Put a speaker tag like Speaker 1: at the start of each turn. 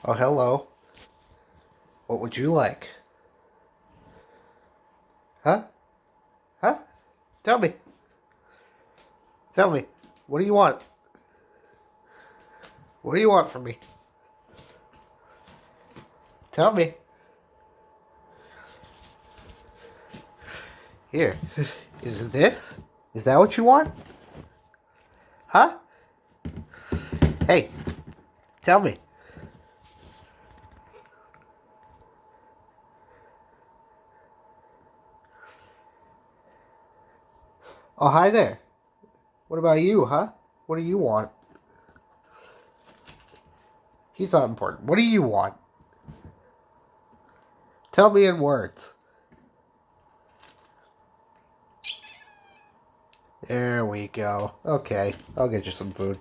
Speaker 1: Oh, hello. What would you like? Huh? Huh? Tell me. Tell me. What do you want? What do you want from me? Tell me. Here. Is it this? Is that what you want? Huh? Hey. Tell me. Oh, hi there. What about you, huh? What do you want? He's not important. What do you want? Tell me in words. There we go. Okay, I'll get you some food.